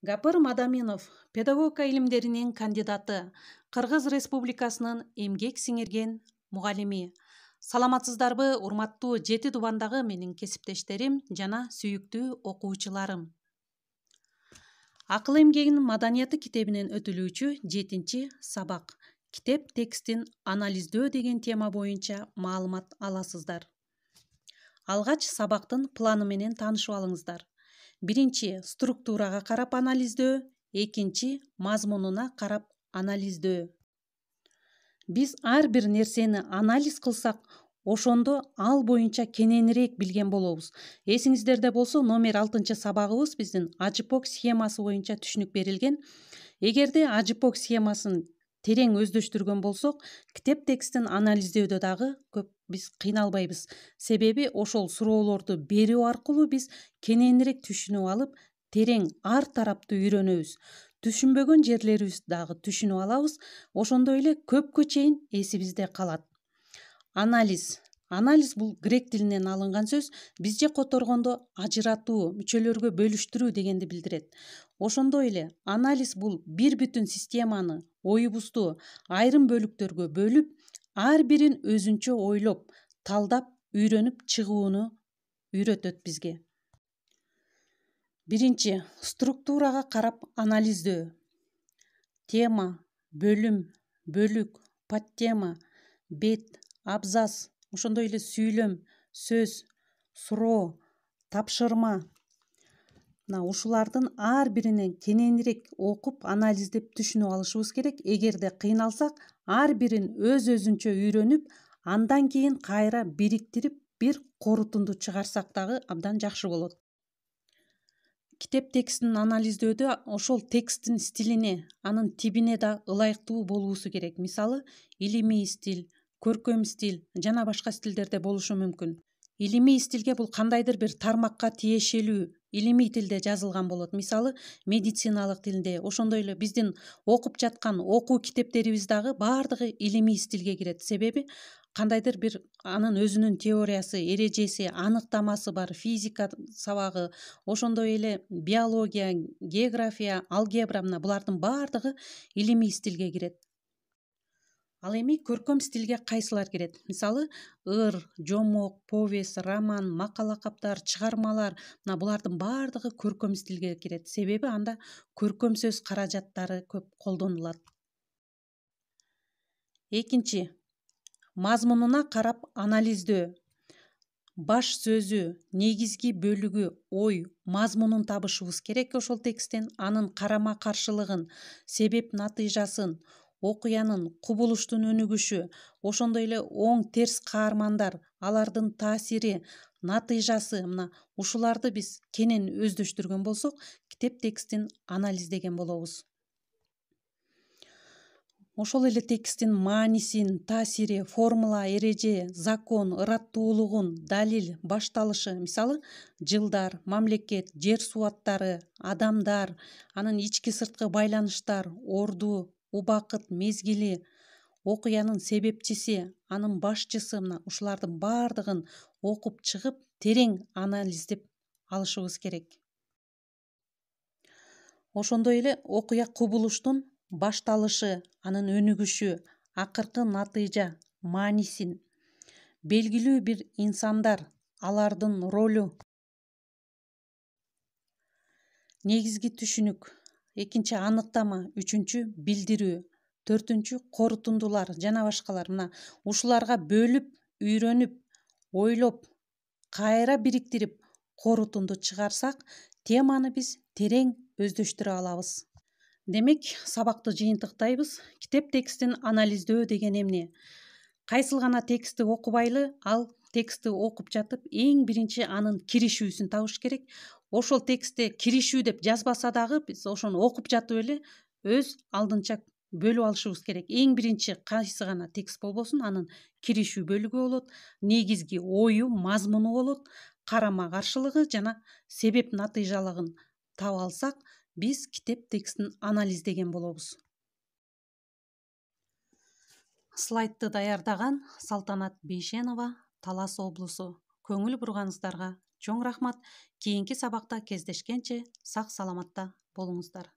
Гапыр Мадаминов, педагогика илимдеринин кандидаты, Кыргыз Республикасынын эмгек сиңирген мугалими. Саламатсыздарбы, урматтуу 7 дубандагы менин кесиптештерим жана сүйүктүү окуучуларым. Акыл эмгегинин маданияты китебинен өтүлүүчү 7 сабак. Китеп текстин анализдөө деген тема боюнча маалымат аласыздар. Алгач сабактын планы менен таанышып алыңыздар. Биринчи структурага карап анализдөө, экинчи мазмунуна карап анализдөө. Биз ар бир нерсени анализ кылсак, ошондо ал боюнча кененирээк билген болобуз. Эсиңиздерде болсо, номер 6 сабагыбыз биздин ажипок схемасы боюнча түшүнүк берилген. Эгерде ажипок схемасын терең өздөштүргөн болсок, китеп текстин анализдөөдө дагы көп биз кыйналбайбыз. Себеби ошол суроолорду берүү аркылуу биз кененирээк түшүнүп алып, терең ар тараптуу үйрөнөбүз. Түшүнбөгөн жерлерибизди дагы түшүнүп алабыз. Ошондой эле көпкө чейин эсибизде калат. Анализ бул грек тилинен алынган сөз. Бизче которгондо ажыратуу, мүчөлөргө бөлүштүрүү дегенди билдирет. Ошондой эле анализ бул бир бүтүн системаны, оюбузду айрым бөлүктөргө бөлүп, ар бирин өзүнчө ойлоп, талдап, үйрөнүп чыгууну үйрөтөт бизге. Биринчи структурага карап анализдөө. Тема, бөлүм, бөлүк, подтема, бет, абзац, ошондой эле сүйлөм, сөз, суроо, тапшырма. Ушулардын ар биринен кененирээк окуп, анализдеп түшүнүп алышыбыз керек. Эгерде кыйналсак, ар бирин өз-өзүнчө үйрөнүп, андан кийин кайра бириктирип, бир корутунду чыгарсак дагы абдан жакшы болот. Китеп текстин анализдөөдө ошол тексттин стилине, анын тибине да ылайыктуу болуусу керек. Мисалы, илимий стиль, көркөм стиль жана башка стилдерде болушу мүмкүн. Илимий стилге бул кандайдыр бир тармакка тиешелүү, илимий тилде жазылган болот. Мисалы, медициналык тилде, ошондой эле биздин окуп жаткан окуу китептерибиз дагы баардыгы илимий стилге кирет. Себеби кандайдыр бир анын өзүнүн теориясы, эрежеси, аныктамасы бар. Физика сабагы, ошондой эле биология, география, алгебра, булардын баардыгы илимий стилге кирет. Ал эми көркөм стилге кайсылар кирет? Мисалы, ыр, жомок, повесть, роман, макала каптар, чыгармалар, булардын баардыгы көркөм стилге кирет. Себеби анда көркөм сөз каражаттары көп колдонулат. Экинчи, мазмунуна карап анализдөө. Баш сөзү, негизги бөлүгү, ой, мазмунун табышыбыз керек ошол тексттен, анын карама каршылыгын, себеп натыйжасын, окуянын, кубулуштун өнүгүшү, ошондой эле оң терс каармандар, алардын таасири, натыйжасы, ушуларды биз кенен өздөштүргөн болсок, китеп текстин анализдеген болобуз. Ошол эле текстин маанисин, таасири, формула, эреже, закон, ыраттуулугун, далил, башталышы, мисалы, жылдар, мамлекет, жер суу аттары, адамдар, анын ички сырткы байланыштар, орду, убакыт, мезгили, окуянын себепчиси, анын башчысы, ушулардын баардыгын окуп чыгып, терең анализдеп алышыбыз керек. Ошондой эле окуя кубулуштун башталышы, анын өнүгүшү, акыркы натыйжа, маанисин, белгилүү бир инсандар, алардын ролу, негизги түшүнүк, экинчи аныктама, үчүнчү билдирүү, төртүнчү корутундулар жана башкалар. Ушуларга бөлүп, үйрөнүп, ойлоп, кайра бириктирип, корутунду чыгарсак, теманы биз терең өздөштүрө алабыз. Демек, сабакты жыйынтыктайбыз. Китеп текстин анализдөө деген эмне? Кайсыл гана текстти окубайлы, ал текстти окуп жатып, эң биринчи анын киришүүсүн табыш керек. Ошол текстте киришүү деп жазбаса дагы, биз ошону окуп жатып эле өз алдынча бөлүп алышыбыз керек. Эң биринчи кайсы гана текст болбосун, анын киришүү бөлүгү болот, негизги ою, мазмуну болот, карама каршылыгы жана себеп натыйжалыгын таба алсак, биз китеп текстин анализдеген болобуз. Слайдты даярдаган Салтанат Бейшенова, Талас облусу. Көңүл бурганыңыздарга Чоң рахмат. Кийинки сабакта кездешкенче сак саламатта болуңуздар.